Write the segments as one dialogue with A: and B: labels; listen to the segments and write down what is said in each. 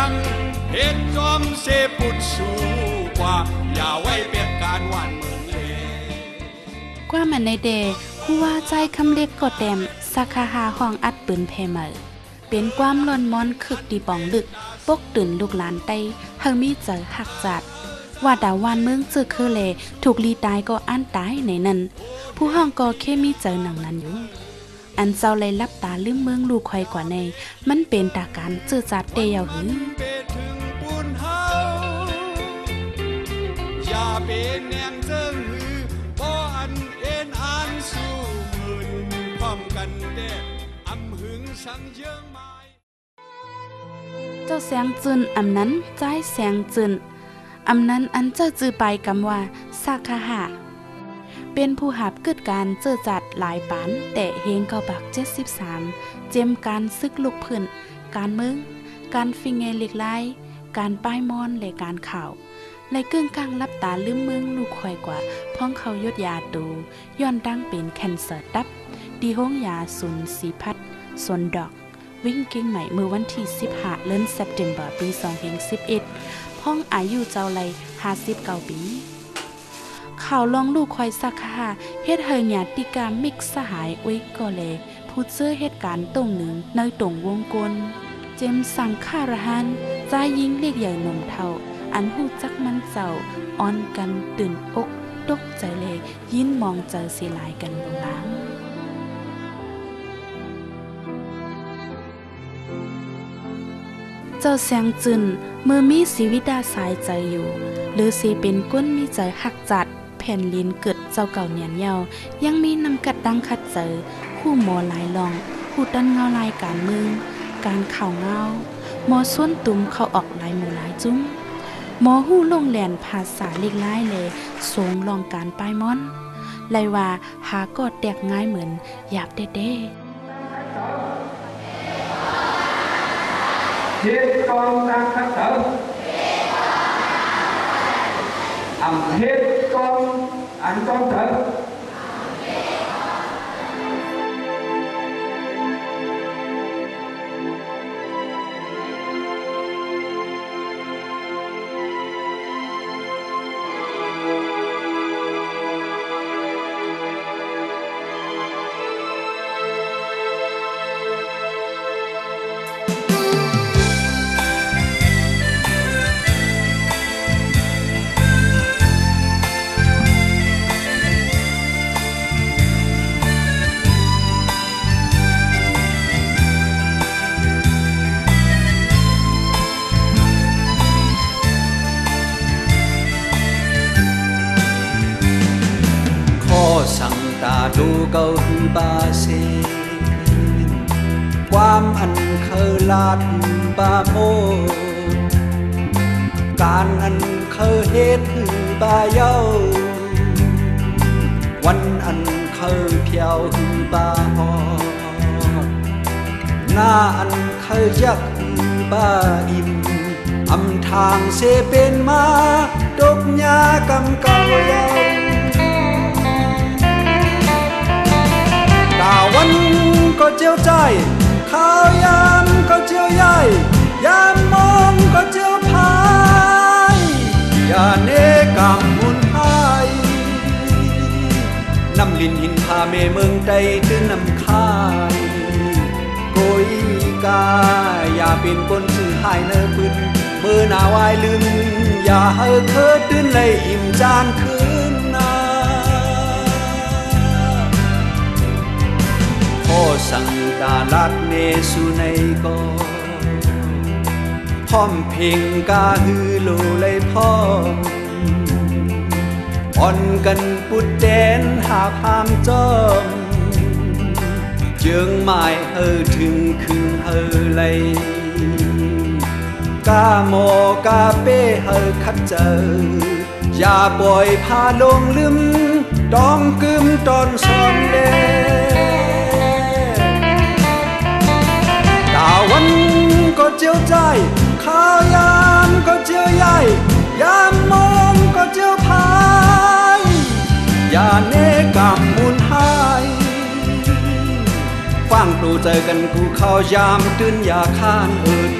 A: งเฮ็ดจอมเสปุดสู่กว่าอย่าไว้เปียกการหวานเมืองเลย
B: กว่ามันในเดผู้ว่าใจคำเล็กกดแดมสักคาหาห้องอัดปืนเพเมอเป็นความล้นม้อนคึกดีป่องลึกปกตื่นลูกหลานไตเฮามีเจอหักจัดว่าดาววานเมืองจือคือเลถูกลีตายก็อันตายในนั้นผู้ห้องก็แค่มีเจอหนังนั้นอยู่อันเจ้าเลยลับตาลืมเมืองลูกคอยกว่าในมันเป็นตาการจื้อจัดเดียวหืออย่าเป็นแนงเจิงหือบ่อันเอ็นอันสู้มืนพร้อมกันเด้อำหึงสังเยิงไม้เจ้าแสงจืนอำนั้นใจแสงจืนอำนั้นอันเจ้าจือไปกำว่าซาคาหะเป็นผู้หับเกิดการเจอจัดหลายปานแต่เฮงเกาบัก73เจมการซึกลุกพื้นการเมืองการฟิงเงเล็กไล่การป้ายมอนและการข่าวในเกื้องกลางรับตาลืมเมืองลูกคอยกว่าพ้องเขายดยาตูย้อนดังเป็นแคนเซอร์ดับดีห้องยาสุนสีพัดสนดอกวิ่งเก่งใหม่เมื่อวันที่15เดือนเซปเทมเบอร์ปี2011พ้องอายุเจ้าไล59ปีข่าวลองลูกคอยสักค่ะเฮ็ดเฮญาติกามิกสหายอุ้ยก็เลยผู้เจอเหตุการณ์ตรงหนึ่งในตรงวงกลเจมสังฆาระหันใจยิงเรียกใหญ่หนุ่มเท่าอันหูจักมันเจ้าอ่อนกันตื่นอกตกใจเลยยินมองเจอเสียลายกันลงล้างเจ้าแสงจึนเมื่อมีชีวิตดาสายใจอยู่หรือสิเป็นก้นมีใจหักจัดแผ่นลิ้นเกิดเจ้าเก่าเนียนเยายังมีนำกัดดังคัดเจอคู่หมอหลายลองคู่ดันเงาลายการเมืองการข่าวเงาหมอส้วนตุ้มเขาออกหลายหมู่หลายจุ้มหมอหู้ลงแหลนภาษาเล็กล้ายเลยทรงลองการป้ายม้อนไลว่าหากอดแตกง่ายเหมือนหยาบเด้
C: hết con đang khắc sở hết con anh con thở
D: ดูเกาหือบาเซความอันเคยลาดบาโมการอันเคยเฮ็ดหือบาเย้าวันอันเคยเพียวหือบาฮอหน้าอันเคยยักหือบาอิ่มอำทางเสเป็นมาดกยากำเก่าเย้าตาวันก็เจียวใจข้าวยามก็เจียวใหญ่ยามมองก็เจียวพายอย่าเนกำมุนหายน้ำลินหินพาเมเมืองใดตื้นน้ำคายโกยกาอย่าเป็นคนสื่อหายเนื้อปืนเมื่อหน้าวายลืมอย่าให้เคยตื้นเลยอิ่มจานคืนสังตาลัดเนสุในก็พร้อมเพ่งกาฮือโลเลยพร้อมอ่อนกันปุดแดนหาพามจอมเจืองหมายถึงคืนเลยกาโมกาเป้คัดเจออย่าปล่อยพาลงลืมต้องกึมตอนสอนเล่ตาวันก็เจียวใจข้าวยามก็เจียวใหญ่ยามมองก็เจียวพายอย่าเนกำมุนหายฟังตูเจอกันกูเข้ายามตื่นอย่าข้านอื่น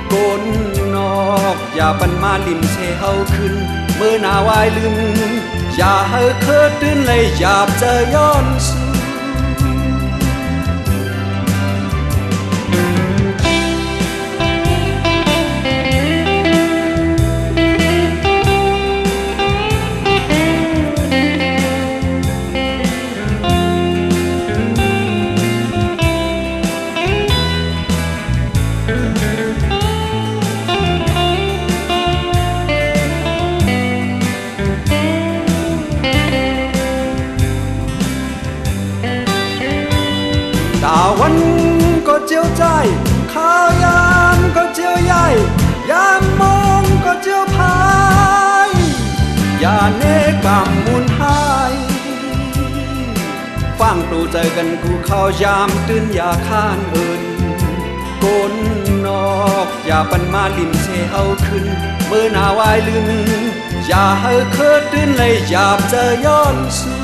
D: โกน อย่าปันมาลิมเชเฮาขึ้นเมื่อหนาวายลืมอย่าให้เคยตื่นเลยหยาบเจอย้อนสู่วันก็เจียวใจข้าวยามก็เจียวใหญ่ยามมองก็เจียวพายอย่าเนกำมุนหายฟังตูใจกันกูเข้ายามตื่นอย่าข้านเอินกนนอกอย่าปันมาลิมเชเอาขึ้นเมื่อหนาวายลืมอย่าให้เคยตื่นเลยหยาบเจอย้อนสู่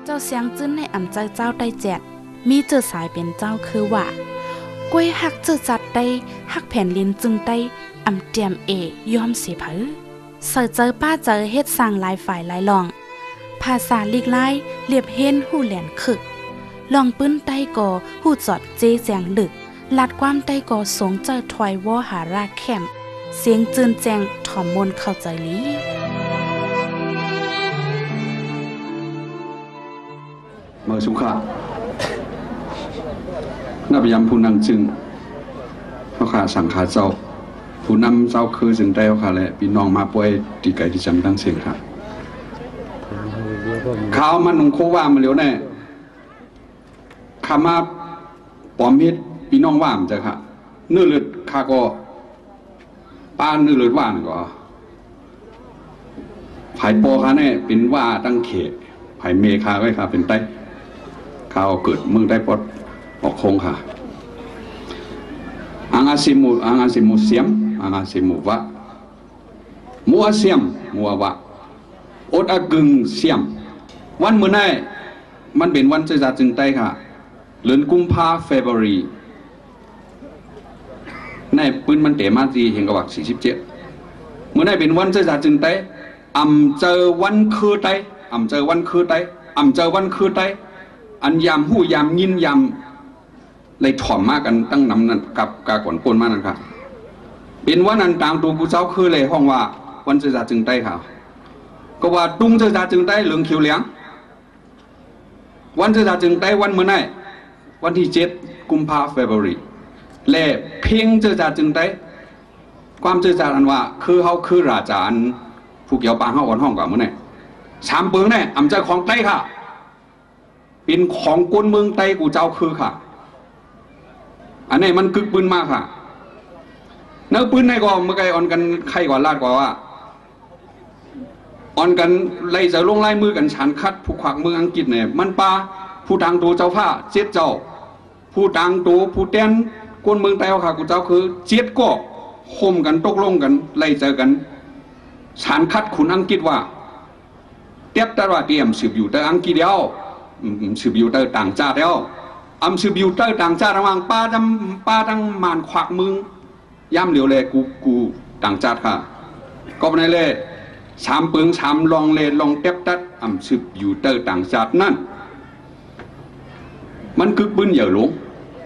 B: เจ้าเสียงจื้นในอ่ำใจเจ้าได้แจกมีเจอสายเป็นเจ้าคือว่ากล้วยหักเจอจัดได้หักแผ่นลินจึงได้อ่ำเตรียมยอมเสียเผอเสิเจอป้าเจอเฮ็ดสร้างหลายฝ่ายหลายหลองภาษาลีกไล่เรียบเห็นหูแหลนคึกลองปื้นใต้ก่อหูจอดเจแจงลึกลัดความใต้ก่อสงเจอถอยวอหารากแคมเสียงจืนแจงถ่อมมนเข้าใจลี
E: เมื่อสุขะนับยำผู้นำจึงเขาขาสังขาเจ้าผู้นำเจ้าคือจึงได้เขาขาแหละพี่น้องมาป่วยตีไก่ที่จำตั้งเสียงค่ะข่าวมันหนุ่มโคว่ามาเร็วแน่ขามาปอมเฮ็ดพี่น้องว่ามจ้ะค่ะเนื้อเลือดข้าก็ป้าเนื้อเลือดว่านก็ไผ่ปอค่ะเนี่ยเป็นว่าตั้งเขตไผ่เมคาไว้ค่ะเป็นไต้ข้าวเกิดเมืองได้ปลดออกคงค่ะอังอาซิมุเสียมอังอาซิมุวะมัวเสียมมัววะอดอากึงเสียมวันเมื่อไหร่มันเป็นวันเจ้าจึงไต้ค่ะเดือนกุมภาพันธ์เฟบรุรีในปืนมันเตะมาตีเห็นกวัก47เมื่อไหร่เป็นวันเจ้าจึงไต้อำเจอวันคือไต้อำเจอวันคือไต้อำเจอวันคือไต้อันยามหู้ยามยินยามเลยถ่อมมากกันตั้งนำนั้นกับกาก่อนปนมากนั่นครับเป็นวันนั้นตามตัวกูเจ้าคือเลยห้องว่าวันเจ้าจึงไต้ค่ะก็ว่าตุ้งเจ้าจึงไต้เหลืองเขียวเหลียงวันเจ้าจึงไต้วันเมื่อไหร่วันที่7กุมภาพันธ์เฟบรุรีและเพียงเจ้าจึงไต้ความเจ้าอันว่าคือเขาคือราชาอันผู้เกี่ยวปางเขาอ่อนห้องกับเมื่อไหร่ชามเปิงเนี่ยอำใจของไต้ค่ะเป็นของกวนเมืองไต้กูเจ้าคือค่ะอันนี้มันกึกปืนมากค่ะเนื้อปืนในก็เมื่อไงอ่อนกันใครก่อนลาดกว่าว่าอ่อนกันไล่จะลงไล่มือกันฉันคัดผู้ขวักเมืองอังกฤษเนี่ยมันปลาผู้ทางตัวเจ้าผ้าเจ็ดเจ้าผู้ทางตัวผู้เต้นกวนเมืองไต้ค่ะกูเจ้าคือเจ็ดก็ข่มกันตกลงกันไล่เจอกันฉันคัดขุนอังกฤษว่าเทียบแต่ว่าเตรียมสืบอยู่แต่อังกฤษเดียวสืบอยู่แต่ต่างชาติเดียวสืบอยู่แต่ต่างชาติระหว่างป้าทั้งมานขวักมึงย่ำเหลียวเลยกูต่างชาติค่ะก็ในเลยชามเปิงชามลองเลลองเทียบตัดสืบอยู่แต่ต่างชาตินั่นมันกึกบึ้นเหยื่อหลง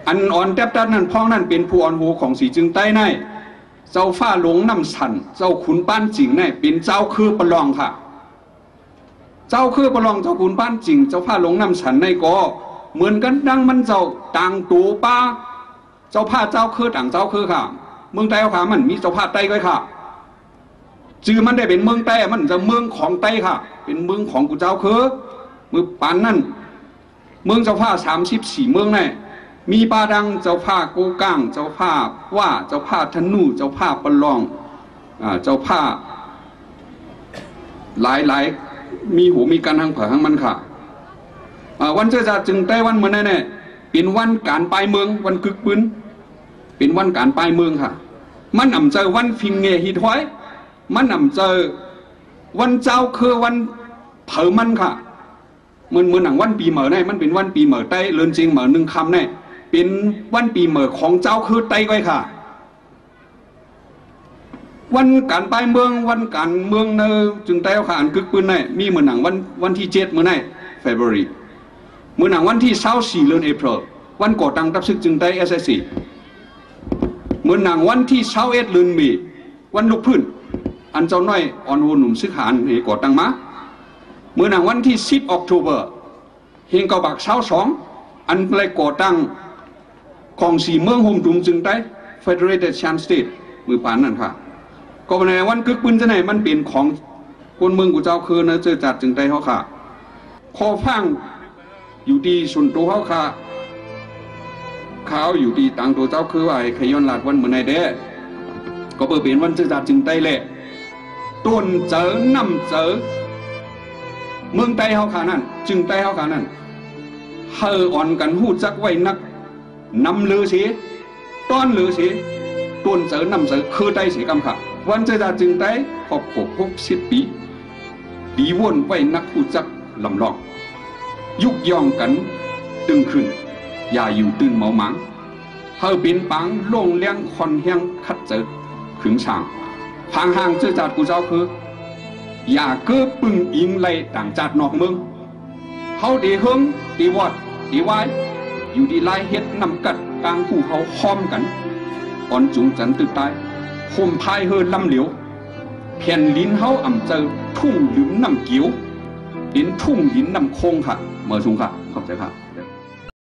E: อันอ่อนเทียบตัดนั่นพ้องนั่นเป็นผู้อ่อนหูของสีจึงใต้ในเจ้าฟ้าหลงน้ำสันเจ้าขุนป้านจริงในเป็นเจ้าคือประลองค่ะเจ้าคือประลองเจ้าขุนป้านจริงเจ้าฟ้าหลงน้ำสันในก็เหมือนกันดังมันเจ้าต่างตูป้าเจ้าผ้าเจ้าคือต่างเจ้าคือค่ะเมืองไต้ค่ะมันมีเจ้าผ้าไต้ก็ค่ะ จือมันได้เป็นเมืองใต้มันจะเมืองของใต้ค่ะเป็นเมืองของกูเจ้าคือมือปานนั่นเมืองเจ้าผ้า34เมืองนี่มีปาดังเจ้าผ้ากูก้างเจ้าผ้าว่าเจ้าผ้าธนูเจ้าผ้าปลองเจ้าผ้าหลายมีหูมีการทางเผยทางมันค่ะวันเจ้าจะจึงได้วันเมื่อนั่นเนี่ยเป็นวันการปลายเมืองวันกึกปืนเป็นวันการปลายเมืองค่ะมันนำเจอวันฟิงเงฮีถอยมันนำเจอวันเจ้าคือวันเผอมันค่ะเหมือนหนังวันปีเหม่อเนี่ยมันเป็นวันปีเหม่อใต้เรือนจริงเหม่อหนึ่งคำเนี่ยเป็นวันปีเหม่อของเจ้าคือใต้ไว้ค่ะวันการปลายเมืองวันการเมืองเนอจึงใต้เอาค่ะอันกึกปืนเนี่ยมีเหมือนหนังวันที่7เมื่อไหร่ February เมื่อหนังวันที่24เดือน April วันก่อตั้งทัพศึกจึงใต้ SSC เมื่อหนังวันที่21เดือนมีวันลุกพื้นอันเจ้าน้อยอ่อนโหนุ่มซึกหานให้ก่อตั้งมาเมื่อหนังวันที่10 October เฮงเกาบัก22อันเลยก่อตั้งของ4เมืองโฮมดุมจึงใต้ Federated Chan State มือปานนั่นค่ะก็ในวันกึกปืนจะไหนมันเป็นของคนเมืองกูเจ้าคือนะเจอจัดจึงใต้เขาค่ะคอฟังอยู่ดีส่วนตัวเขาค่ะเขาอยู่ดีต่างตัวเจ้าคือว่าขย้อนหลัดวันเหมือนในเด้ก็เปิดเป็นวันเจอจัดจึงใต้แหละต้นเจอนำเจอเมืองใต้เขาขานั่นจึงใต้เขาขานั่นเฮออ่อนกันหู้จักไว้นักนำเลือสีต้อนเลือสีต้นเจอนำเจอคือใต้สีกำค่ะวันเจอจัดจึงใต้ขอบ60 ปีดีวนไว้นักหู้จักลำลองยุกย่องกันตึงขึ้นอย่าอยู่ตื่นเมาหมังเฮอเป็นปังโล่งเลี้ยงคอนเฮียงคัดเจอขึงช่างทางห่างเจอจัดกูเจ้าคืออย่าเกื้อปึงอิงไล่ต่างจัดนอกเมืองเฮาดีเฮิงดีวอดดีไว้อยู่ดีไล่เฮ็ดนำกัดกลางผู้เฮาห้อมกันอ่อนจุงจันตึกตายโคมพายเฮอลำเหลียวแผ่นลิ้นเฮาอ่ำเจอทุ่งลืมน้ำเกียวลิ้นทุ่งลิ้นน้ำคงค่ะเมื่อชุงค่ะขอบใจค่ะ